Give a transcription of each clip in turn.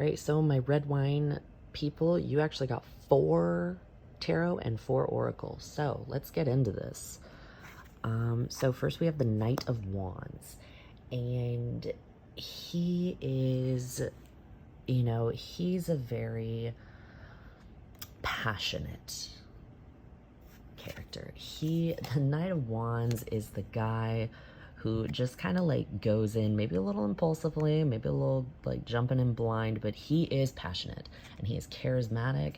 Right, so my red wine people, you actually got 4 tarot and 4 oracles. So let's get into this. So first we have the Knight of Wands, and he is, he's a very passionate character. The Knight of Wands is the guy who just kind of like goes in maybe a little impulsively, maybe a little like jumping in blind, but he is passionate and he is charismatic.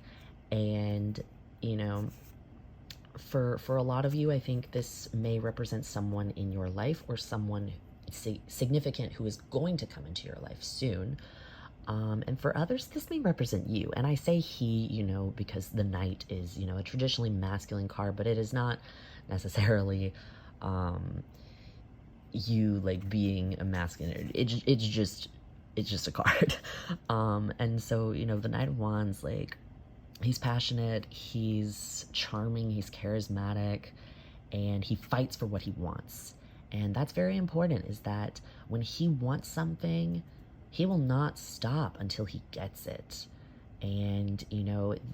And for a lot of you, I think this may represent someone in your life or someone significant who is going to come into your life soon. And for others, this may represent you. And I say he, because the knight is, a traditionally masculine card, but it is not necessarily you like being a masculine. It's just a card. And so, the Knight of Wands, like, he's passionate, he's charming, he's charismatic, and he fights for what he wants. And that's very important, is that when he wants something, he will not stop until he gets it. And,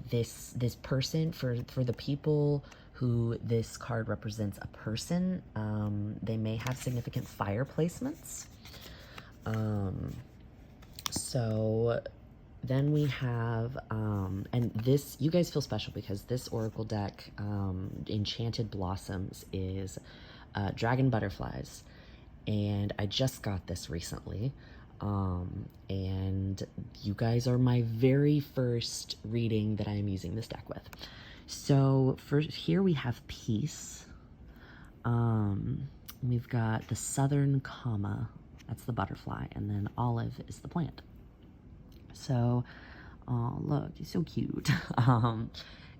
this person, for the people who this card represents a person, they may have significant fire placements. So then we have, and this, you guys feel special because this oracle deck, Enchanted Blossoms, is dragon butterflies. And I just got this recently. And you guys are my very first reading that I am using this deck with. So first, here we have peace. We've got the southern comma, that's the butterfly, and then olive is the plant. So, oh, look, he's so cute.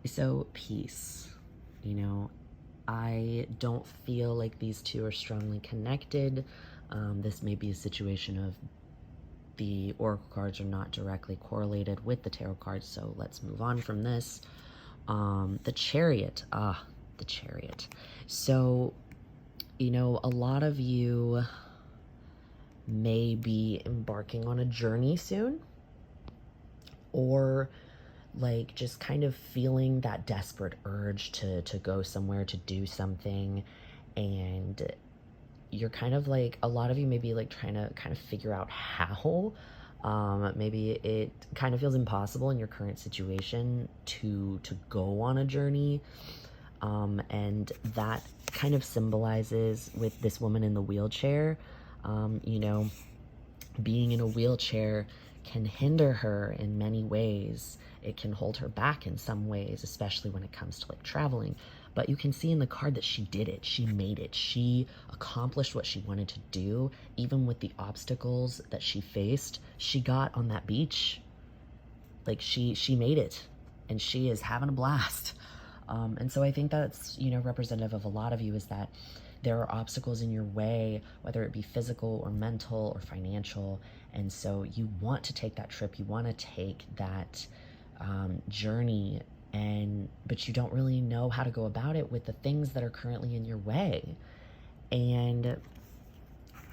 So peace, I don't feel like these two are strongly connected. This may be a situation of the oracle cards are not directly correlated with the tarot cards, so let's move on from this. The Chariot. The Chariot. So, a lot of you may be embarking on a journey soon, or like just kind of feeling that desperate urge to go somewhere, to do something, and you're kind of like, a lot of you may be like trying to kind of figure out how. Maybe it kind of feels impossible in your current situation to go on a journey. And that kind of symbolizes, with this woman in the wheelchair, being in a wheelchair can hinder her in many ways. It can hold her back in some ways, especially when it comes to like traveling. But you can see in the card that she did it. She made it. She accomplished what she wanted to do. Even with the obstacles that she faced, she got on that beach. Like, she made it, and she is having a blast. And so I think that's, representative of a lot of you, is that there are obstacles in your way, whether it be physical or mental or financial. And so you want to take that trip. You want to take that journey, but you don't really know how to go about it with the things that are currently in your way. And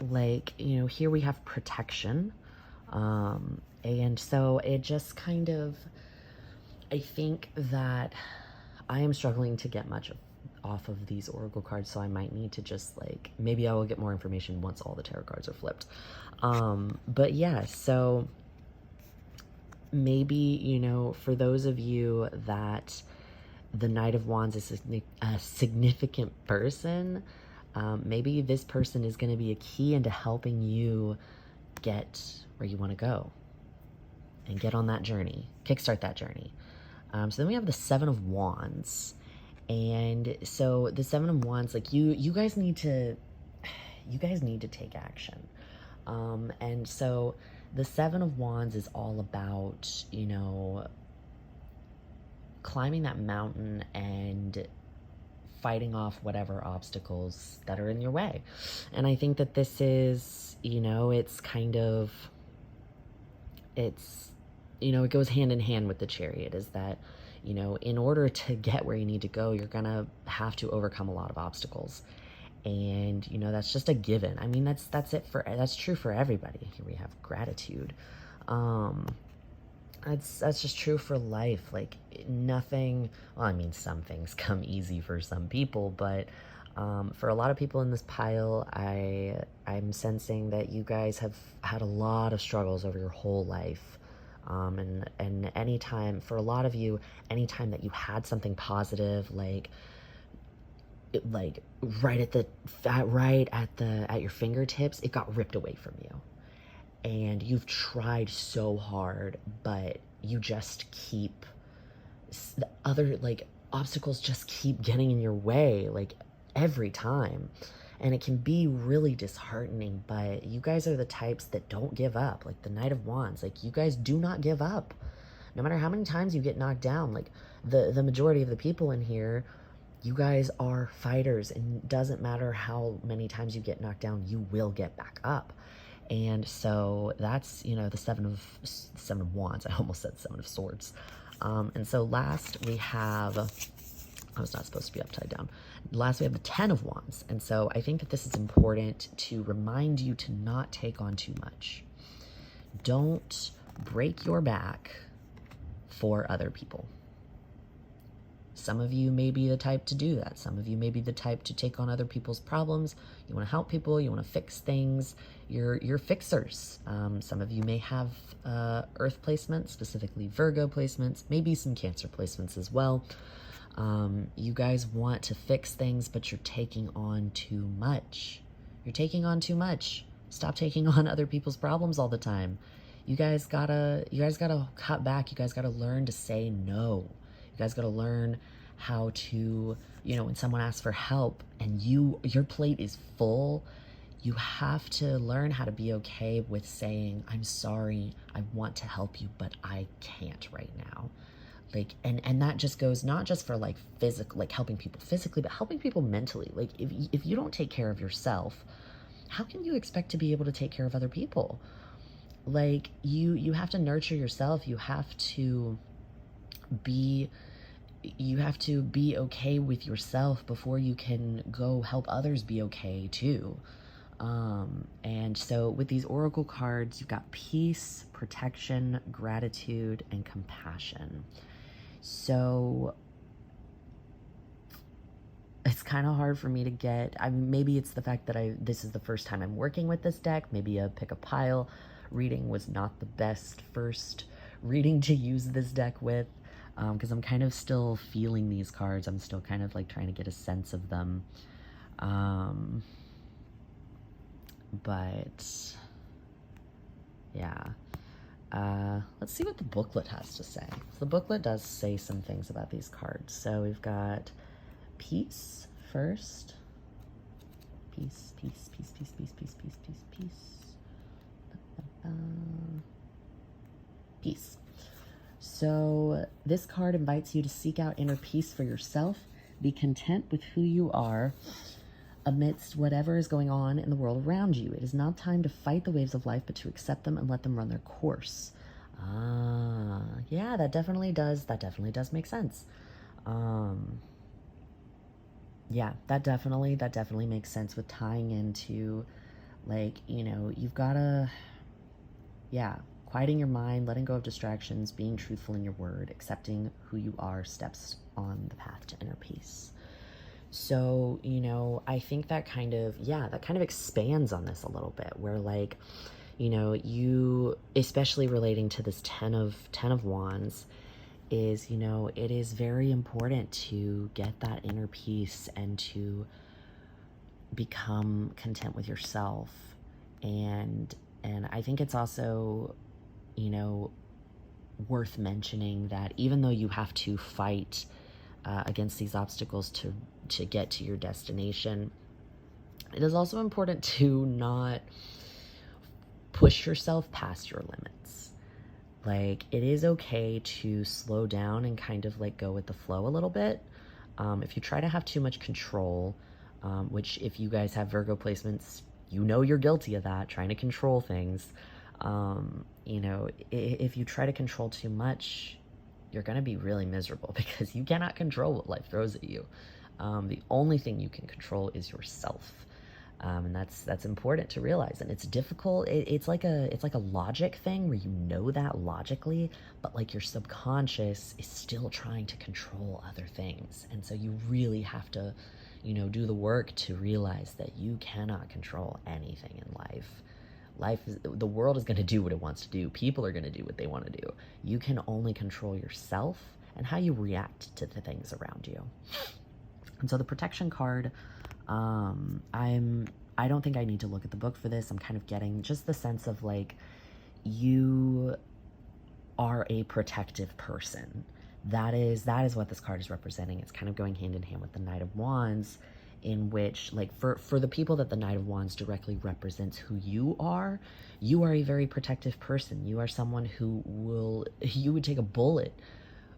like, here we have protection. And so it just kind of, I think that I am struggling to get much off of these oracle cards, so I might need to just like, maybe I will get more information once all the tarot cards are flipped. But yeah, so maybe, for those of you that the Knight of Wands is a significant person, maybe this person is going to be a key into helping you get where you want to go and get on that journey, kickstart that journey. So then we have the Seven of Wands. And so the Seven of Wands, like, you guys need to take action. And so the Seven of Wands is all about, climbing that mountain and fighting off whatever obstacles that are in your way. And I think that this is, it's kind of, it goes hand in hand with the Chariot, is that, in order to get where you need to go, you're gonna have to overcome a lot of obstacles. And, that's just a given. I mean, that's true for everybody. Here we have gratitude. That's just true for life. Like nothing. Well, I mean, some things come easy for some people, but for a lot of people in this pile, I'm sensing that you guys have had a lot of struggles over your whole life. And anytime, for a lot of you, anytime that you had something positive, like right at your fingertips, it got ripped away from you. And you've tried so hard, but you just keep the other, like, obstacles just keep getting in your way, like, every time. And it can be really disheartening, but you guys are the types that don't give up. Like the Knight of Wands, like, you guys do not give up. No matter how many times you get knocked down, like, the majority of the people in here, you guys are fighters, and it doesn't matter how many times you get knocked down, you will get back up. And so that's, the seven of wands. I almost said seven of swords. And so last we have, I was not supposed to be upside down. Last we have the 10 of wands. And so I think that this is important to remind you to not take on too much. Don't break your back for other people. Some of you may be the type to do that. Some of you may be the type to take on other people's problems. You want to help people. You want to fix things. You're fixers. Some of you may have Earth placements, specifically Virgo placements, maybe some Cancer placements as well. You guys want to fix things, but you're taking on too much. You're taking on too much. Stop taking on other people's problems all the time. You guys gotta cut back. You guys gotta learn to say no. You guys got to learn how to, when someone asks for help and your plate is full, you have to learn how to be okay with saying, I'm sorry, I want to help you, but I can't right now. Like, and that just goes not just for like physical, like helping people physically, but helping people mentally. Like if you don't take care of yourself, how can you expect to be able to take care of other people? Like you have to nurture yourself. You have to be okay with yourself before you can go help others be okay too. And so with these oracle cards, you've got peace, protection, gratitude, and compassion. So it's kind of hard for me to get, maybe it's the fact that this is the first time I'm working with this deck. Maybe a pick a pile reading was not the best first reading to use this deck with. Because I'm kind of still feeling these cards. I'm still kind of like trying to get a sense of them. But yeah. Let's see what the booklet has to say. The booklet does say some things about these cards. So we've got peace first. Peace, peace, peace, peace, peace, peace, peace, peace, peace. Peace. So this card invites you to seek out inner peace for yourself. Be content with who you are amidst whatever is going on in the world around you. It is not time to fight the waves of life, but to accept them and let them run their course. Yeah, that definitely does make sense. Yeah, that definitely makes sense with tying into, like, you've gotta, yeah, quieting your mind, letting go of distractions, being truthful in your word, accepting who you are, steps on the path to inner peace. So, I think that kind of expands on this a little bit, where like, you, especially relating to this 10 of wands, is, it is very important to get that inner peace and to become content with yourself. And I think it's also, worth mentioning that even though you have to fight against these obstacles to get to your destination, it is also important to not push yourself past your limits. Like, it is okay to slow down and kind of like go with the flow a little bit. If you try to have too much control, which if you guys have Virgo placements, you're guilty of that, trying to control things. If you try to control too much, you're going to be really miserable because you cannot control what life throws at you. The only thing you can control is yourself. And that's important to realize. And it's difficult. It's like a logic thing where you know that logically, but like your subconscious is still trying to control other things. And so you really have to, do the work to realize that you cannot control anything in life. The world is going to do what it wants to do. People are going to do what they want to do. You can only control yourself and how you react to the things around you. And so the protection card, I don't think I need to look at the book for this. I'm kind of getting just the sense of like, you are a protective person. That is what this card is representing. It's kind of going hand in hand with the Knight of Wands, in which, like, for the people that the Knight of Wands directly represents who you are a very protective person. You are someone who you would take a bullet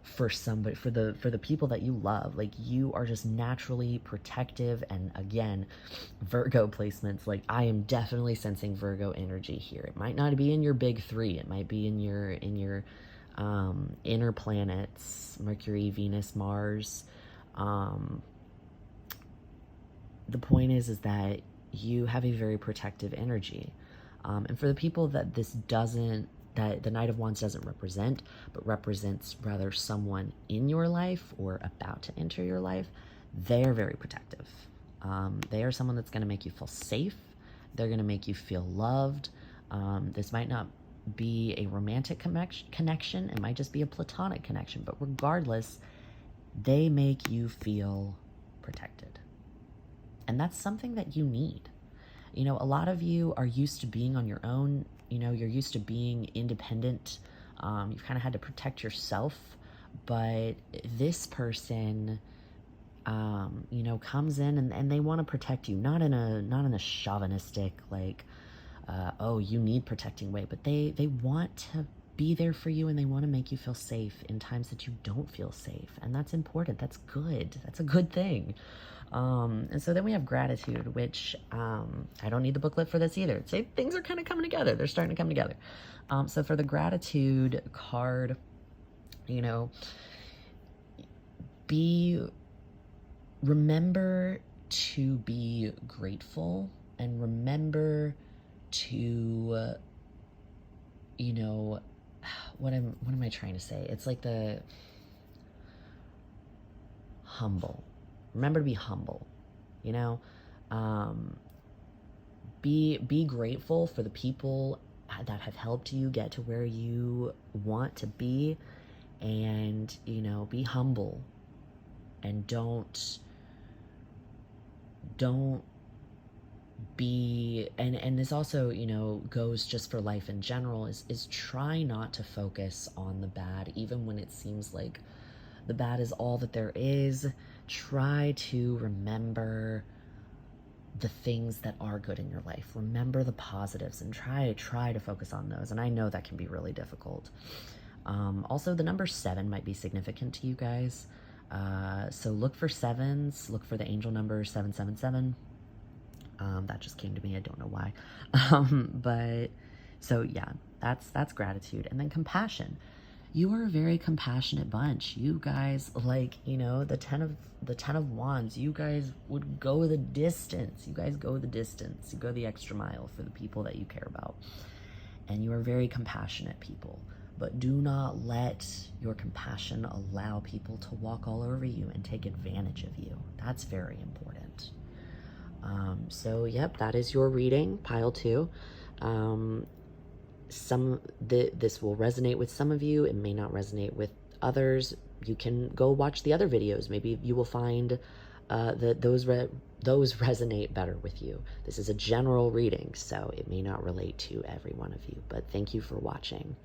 for somebody, for the people that you love. Like, you are just naturally protective. And again, Virgo placements, like, I am definitely sensing Virgo energy here. It might not be in your big three. It might be in your inner planets, Mercury, Venus, Mars. The point is that you have a very protective energy. And for the people that that the Knight of Wands doesn't represent, but represents rather someone in your life or about to enter your life, they are very protective. They are someone that's going to make you feel safe. They're going to make you feel loved. This might not be a romantic connection. It might just be a platonic connection. But regardless, they make you feel protected. And that's something that you need. A lot of you are used to being on your own. You're used to being independent. You've kind of had to protect yourself. But this person, comes in and they want to protect you, not in a chauvinistic, like, oh, you need protecting way, but they want to be there for you, and they want to make you feel safe in times that you don't feel safe. And that's important. That's good. That's a good thing. And so then we have gratitude, which I don't need the booklet for this either. Things are kind of coming together. They're starting to come together. So for the gratitude card, remember to be grateful, and remember to, what am I trying to say? It's like the humble. Remember to be humble, be grateful for the people that have helped you get to where you want to be, and, be humble, and don't be, and this also, goes just for life in general, is try not to focus on the bad, even when it seems like the bad is all that there is. Try to remember the things that are good in your life. Remember the positives and try to focus on those. And I know that can be really difficult. Also, the number 7 might be significant to you guys. So look for 7s. Look for the angel number 777. That just came to me. I don't know why. But so yeah, that's gratitude. And then compassion. You are a very compassionate bunch. You guys, like, the 10 of Wands, you guys would go the distance. You guys go the distance. You go the extra mile for the people that you care about. And you are very compassionate people. But do not let your compassion allow people to walk all over you and take advantage of you. That's very important. So, yep, that is your reading, pile 2. This will resonate with some of you. It may not resonate with others. You can go watch the other videos. Maybe you will find that those resonate better with you. This is a general reading, so it may not relate to every one of you. But thank you for watching.